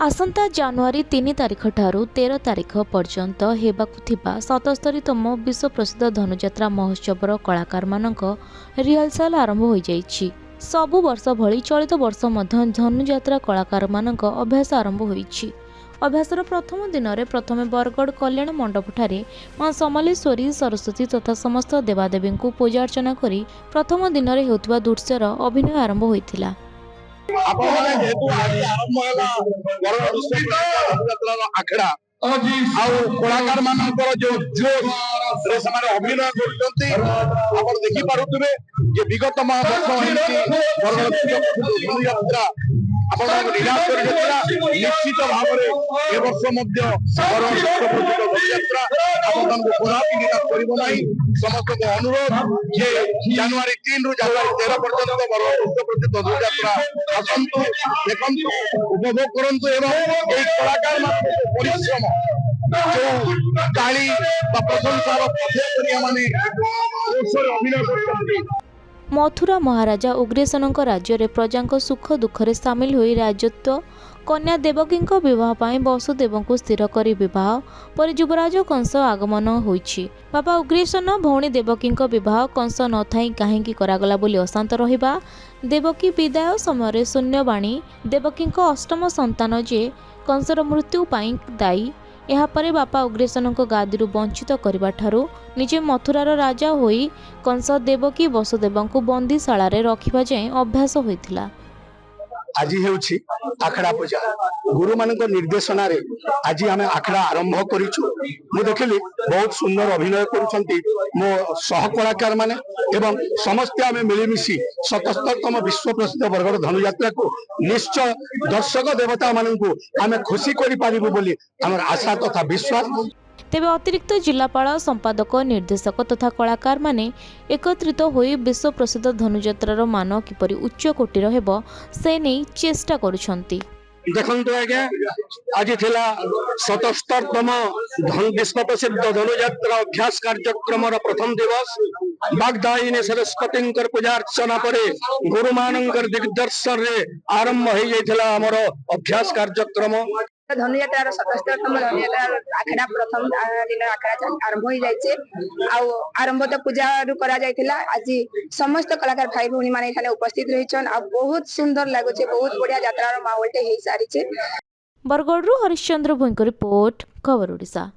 आसंता January 3 तारिख ठारू 13 तारिख पर्यंत हेबाकु थिबा 77तम विश्व प्रसिद्ध धनुयात्रा महोत्सवर कलाकार मानक रिहर्सल आरंभ हो जाइछि। सबु वर्ष भली चलित वर्ष मध्य धनुयात्रा कलाकार मानक अभ्यास आरंभ होइछि। अभ्यासर प्रथम दिन में प्रथमे बरगढ़ कल्याण मंडपठारे मां समलेश्वरी सरस्वती तथा समस्त देवादेवी को पूजा अर्चना करी प्रथम दिन में होतिबा दृश्यर अभिनय आरंभ होइथिला। आखड़ा कलाकार मानकर जो जोश अभिनय कर देखी पारे विगत यात्रा निश्चित भाव समस्त को अनुरोध जनवरी 3 रु जनवरी 13 पर्यंत धनुयात्रा आसतु देखु उपभोग करंतु एवं कलाकार परिश्रम जो गाली प्रशंसार अभिनय कर मथुरा महाराजा उग्रेसन राज्य में प्रजा सुख दुखरे सामिल होई राजत्व कन्या देवकी विवाह पाई वसुदेव को स्थिर कर विवाह पर युवराज कंस आगमन होइछि। बाबा उग्रेसन भौणी देवकी विवाह कंस न थाई काहेकि करागला बोली अशांत रहिबा, देवकी विदाय समय शून्यवाणी देवकी अष्टम संतान जे कंसर मृत्यु पाई दायी। यापर बापा उग्रेसन गादी वंचित करने ठारू निजे मथुरार राजा होई कंस देवकी वसुदेव को बंदीशाला रखा जाए अभ्यास होइथिला। आज हेउछि आखड़ा पूजा गुरु मान निर्देशना रे आज आम आखड़ा आरंभ करिछु। मु देखिली बहुत सुंदर अभिनय करुछंती मो सहकलाकार माने एवं समस्त आम मिलमिशी 77तम विश्व प्रसिद्ध बरगढ़ धनुयात्रा को निश्चय दर्शक देवता मानू आम खुशी करि पारिबु बोली हमर आशा तथा विश्वास। तेबे अतिरिक्त जिलापाल संपादक निर्देशक तथा कलाकार माने एकत्रित होई विश्व प्रसिद्ध धनुयात्रार मान किपरि उच्च कोटीर हेबो से नै चेष्टा करुछंती। देखंतु आज्ञा आज थिला 77तम विश्व प्रसिद्ध धनुयात्रा अभ्यास कार्यक्रम प्रथम दिवस बागदायिनी सरस्वती पूजा अर्चना पर गुरु मानकर दिग्दर्शन रे आरंभ हो जाइथिला हमर अभ्यास कार्यक्रम। धनुयात्रार 77तम धनुयात्रा आखड़ा प्रथम दिन आखड़ा आरंभ हो जाइए। आरंभ तो पूजा करा जाइथिला। आज समस्त कलाकार भाई भौणी माने एखाने उपस्थित रहिछन आ बहुत सुंदर लागुचे, बहुत बढ़िया यात्रार माहौलटे हेई सारिचे। बरगढ़ हरिश्चंद्र भोईको रिपोर्ट खबर ओडिशा।